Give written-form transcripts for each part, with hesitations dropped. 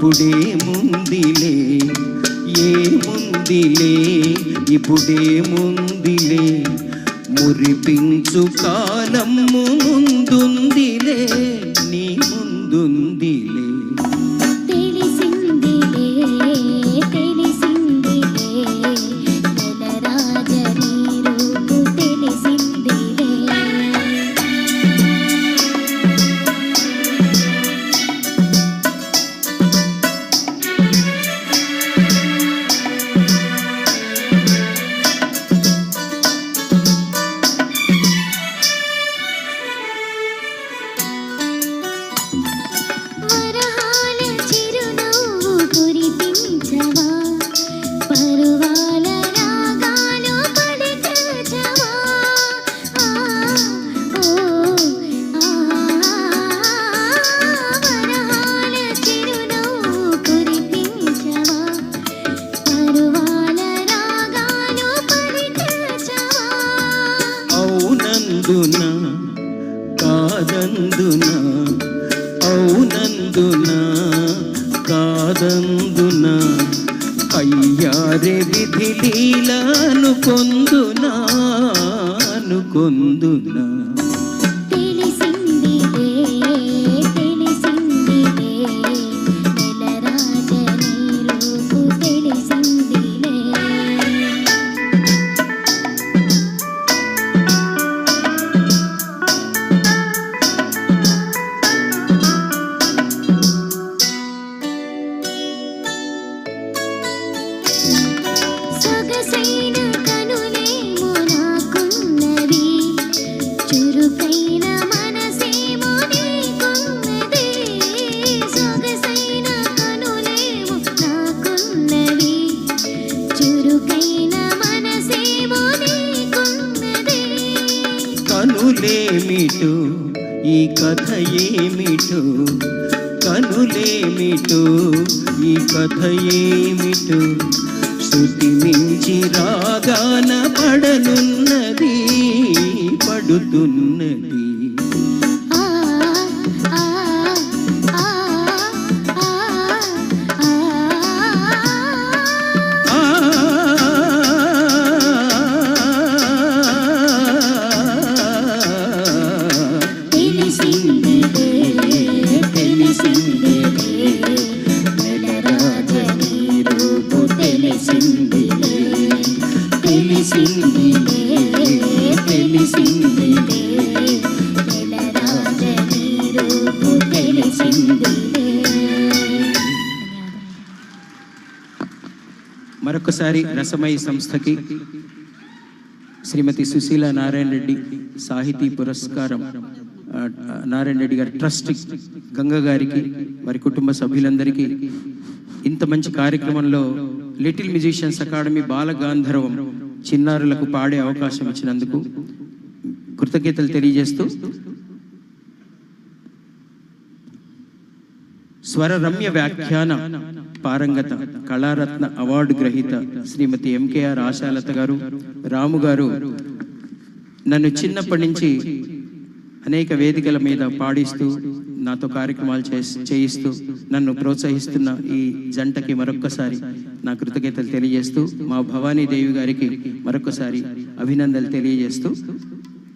ఇప్పుడేముందిలే ఏముందిలే ఇప్పుడేముందిలే మురిపించు కాలము ముందుందిలే నీ ముందుందిలే కాదందునా అవునందునా కాదందునా అయ్యారే విధి లీలను కొందునా అనుకొందునా కనులేమిటో ఈ కథ ఏమిటో కనులేమిటో ఈ కథ ఏమిటో శృతి మించి రాగాన పడనున్నది పడుతున్నది మరొకసారి రసమయి సంస్థకి శ్రీమతి సుశీల నారాయణ రెడ్డి సాహితీ పురస్కారం నారాయణ రెడ్డి గారి ట్రస్ట్ గంగ గారికి వారి కుటుంబ సభ్యులందరికీ ఇంత మంచి కార్యక్రమంలో లిటిల్ మ్యూజిషియన్స్ అకాడమీ బాలగాంధర్వం చిన్నారులకు పాడే అవకాశం ఇచ్చినందుకు కృతజ్ఞతలు తెలియజేస్తూ స్వర రమ్య వ్యాఖ్యాన పారంగత కళారత్న అవార్డు గ్రహీత శ్రీమతి ఎంకేఆర్ ఆశాలత గారు రాము గారు నన్ను చిన్నప్పటి నుంచి అనేక వేదికల మీద పాడిస్తూ నాతో కార్యక్రమాలు చేయిస్తూ నన్ను ప్రోత్సహిస్తున్న ఈ జంటకి మరొక్కసారి నా కృతజ్ఞతలు తెలియజేస్తూ మా భవానీదేవి గారికి మరొకసారి అభినందనలు తెలియజేస్తూ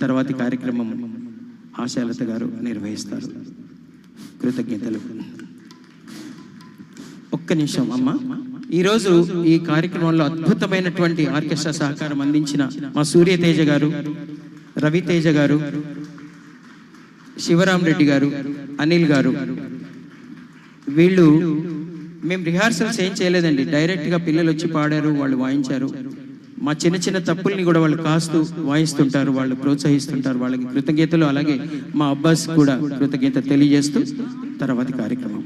తర్వాతి కార్యక్రమం ఆశాలత గారు నిర్వహిస్తారు. కృతజ్ఞతలు. ఒక్క నిమిషం అమ్మ. ఈరోజు ఈ కార్యక్రమంలో అద్భుతమైనటువంటి ఆర్కెస్ట్రా సహకారం అందించిన మా సూర్యతేజ గారు, రవితేజ గారు, శివరామ్ రెడ్డి గారు, అనిల్ గారు, వీళ్ళు మేము రిహార్సల్స్ ఏం చేయలేదండి, డైరెక్ట్గా పిల్లలు వచ్చి పాడారు, వాళ్ళు వాయించారు. మా చిన్న చిన్న తప్పుల్ని కూడా వాళ్ళు కాస్తూ వాయిస్తుంటారు, వాళ్ళు ప్రోత్సహిస్తుంటారు. వాళ్ళకి కృతజ్ఞతలు. అలాగే మా అబ్బాస్ కూడా కృతజ్ఞత తెలియజేస్తూ తర్వాతి కార్యక్రమం.